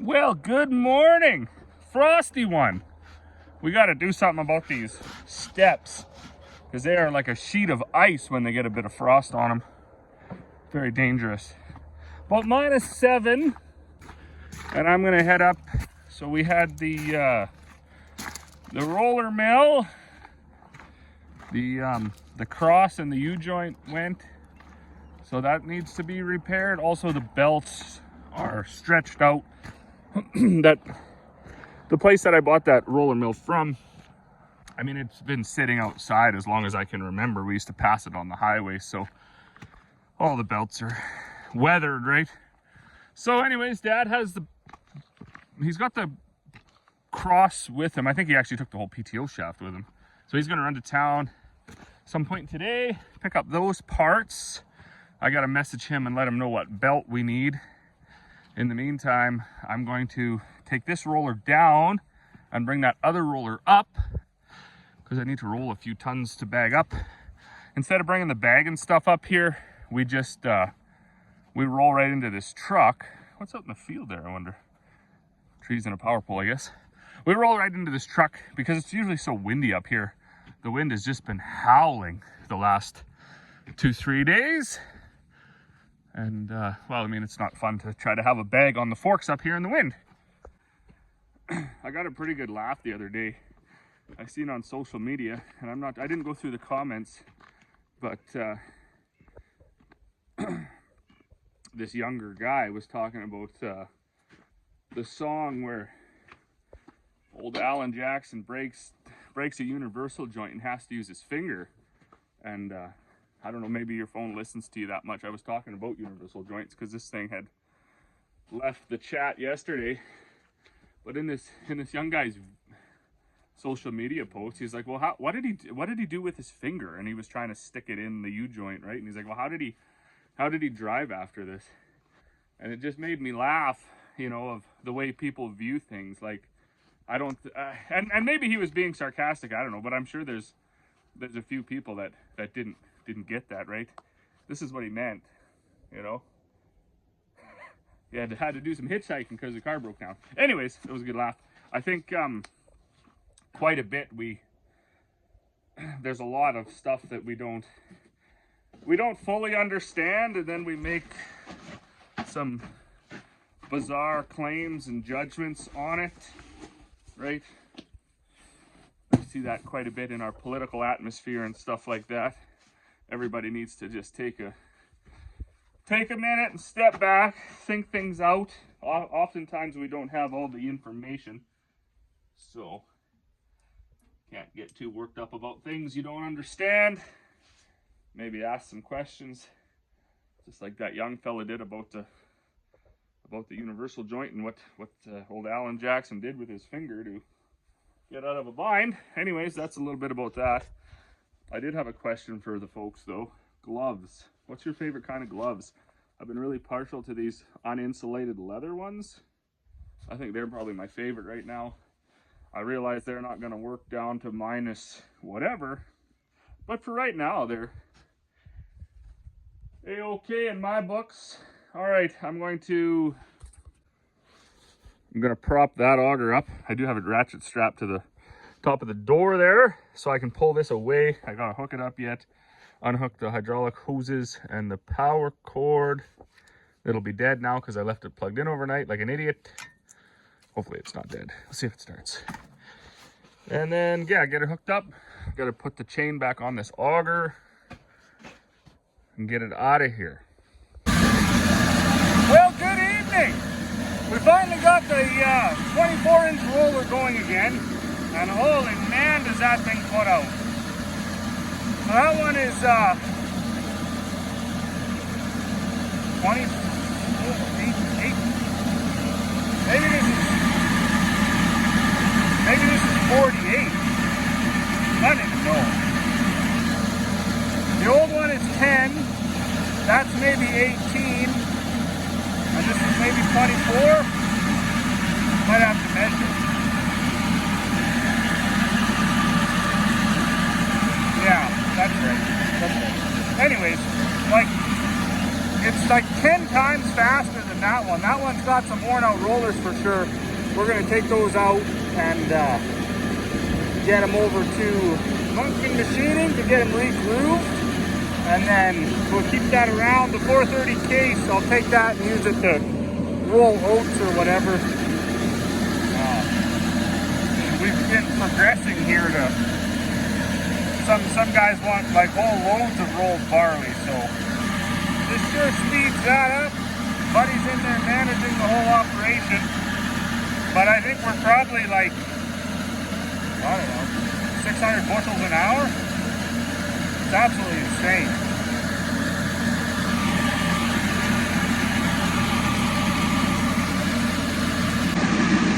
Well, good morning, frosty one. We got to do something about these steps because they are like a sheet of ice when they get a bit of frost on them. Very dangerous. About -7, and I'm gonna head up. So we had the roller mill, the cross and the U-joint went, so that needs to be repaired. Also, the belts are stretched out. That the place that I bought that roller mill from, I mean, it's been sitting outside as long as I can remember. We used to pass it on the highway, so all the belts are weathered, right? So anyways, Dad has he's got the cross with him. I think he actually took the whole PTO shaft with him. So he's gonna run to town some point today, pick up those parts. I gotta message him and let him know what belt we need. In the meantime, I'm going to take this roller down and bring that other roller up because I need to roll a few tons to bag up. Instead of bringing the bag and stuff up here, we just we roll right into this truck. What's out in the field there, I wonder? Trees and a power pole, I guess. We roll right into this truck because it's usually so windy up here. The wind has just been howling the last 2-3 days. And, well, I mean, it's not fun to try to have a bag on the forks up here in the wind. I got a pretty good laugh the other day. I seen on social media, and I didn't go through the comments, but this younger guy was talking about the song where old Alan Jackson breaks a universal joint and has to use his finger. And I don't know, maybe your phone listens to you that much. I was talking about universal joints because this thing had left the chat yesterday. But in this young guy's social media post, he's like, well, what did he do with his finger? And he was trying to stick it in the U-joint, right? And he's like, well, how did he drive after this? And it just made me laugh, you know, of the way people view things. Like, I don't, and maybe he was being sarcastic, I don't know, but I'm sure there's a few people that didn't get that, right? This is what he meant, you know. He had to do some hitchhiking because the car broke down. Anyways, it was a good laugh. I think quite a bit there's a lot of stuff that we don't fully understand, and then we make some bizarre claims and judgments on it, right? I see that quite a bit in our political atmosphere and stuff like that. Everybody needs to just take a minute and step back, think things out. Oftentimes we don't have all the information, so can't get too worked up about things you don't understand. Maybe ask some questions, just like that young fella did about the universal joint and what old Alan Jackson did with his finger to get out of a bind. Anyways, that's a little bit about that. I did have a question for the folks though. Gloves. What's your favorite kind of gloves? I've been really partial to these uninsulated leather ones. I think they're probably my favorite right now. I realize they're not going to work down to minus whatever, but for right now they're A-okay in my books. All right, I'm going to prop that auger up. I do have a ratchet strapped to the top of the door there, so I can pull this away. I gotta hook it up yet. Unhook the hydraulic hoses and the power cord. It'll be dead now because I left it plugged in overnight like an idiot. Hopefully it's not dead. Let's see if it starts. And then, yeah, get it hooked up. Gotta put the chain back on this auger and get it out of here. Well, good evening. We finally got the 24-inch roller going again. And holy man, does that thing put out. So that one is 28. Maybe this is 48. I don't even know. The old one is 10. That's maybe 18. And this is maybe 24. Might have to measure. Yeah, that's right. Anyways, like, it's like 10 times faster than that one. That one's got some worn out rollers for sure. We're gonna take those out and get them over to Moncton Machining to get them re-grooved. And then we'll keep that around. The 430 case, I'll take that and use it to roll oats or whatever. We've been progressing here to some guys want like whole loads of rolled barley, so this sure speeds that up. Buddy's in there managing the whole operation, but I think we're probably like, I don't know, 600 bushels an hour. It's absolutely insane.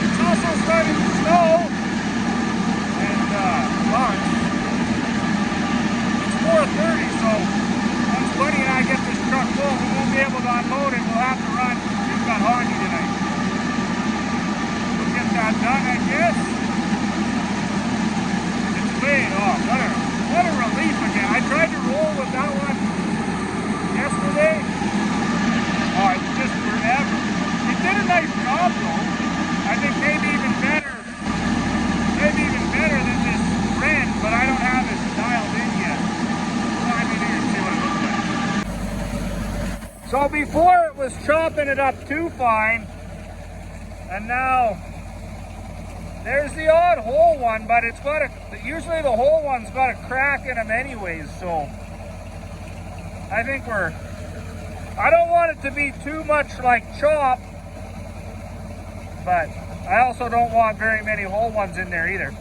It's also starting to snow, and lunch. It's 4:30, so once Buddy and I get this truck full, we won't be able to unload it. We'll have to run. We've got hockey tonight. We'll get that done, I guess. It's way off. What a relief again. I tried to roll with that one yesterday. Oh, it was just forever. It did a nice job though. I think maybe even better than this Ren, but I don't have it dialed in yet. Climb in here and see what it looks like. So before it was chopping it up too fine, and now there's the odd whole one, but it's got usually the whole one's got a crack in them anyways, so I think I don't want it to be too much like chop, but I also don't want very many whole ones in there either.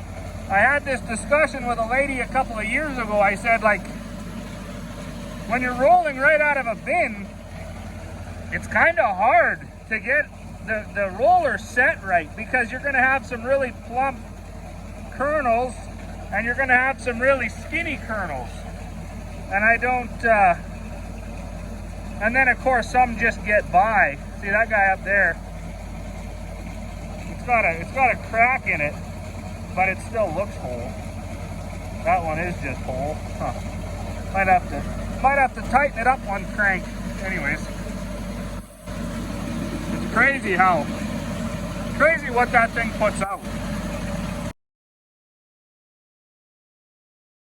I had this discussion with a lady a couple of years ago. I said, like, when you're rolling right out of a bin, it's kind of hard to get the roller set right, because you're going to have some really plump kernels and you're going to have some really skinny kernels, and I don't and then of course some just get by. See that guy up there, it's got a crack in it, but it still looks whole. That one is just whole. Might have to tighten it up one crank. Anyways, it's crazy what that thing puts out.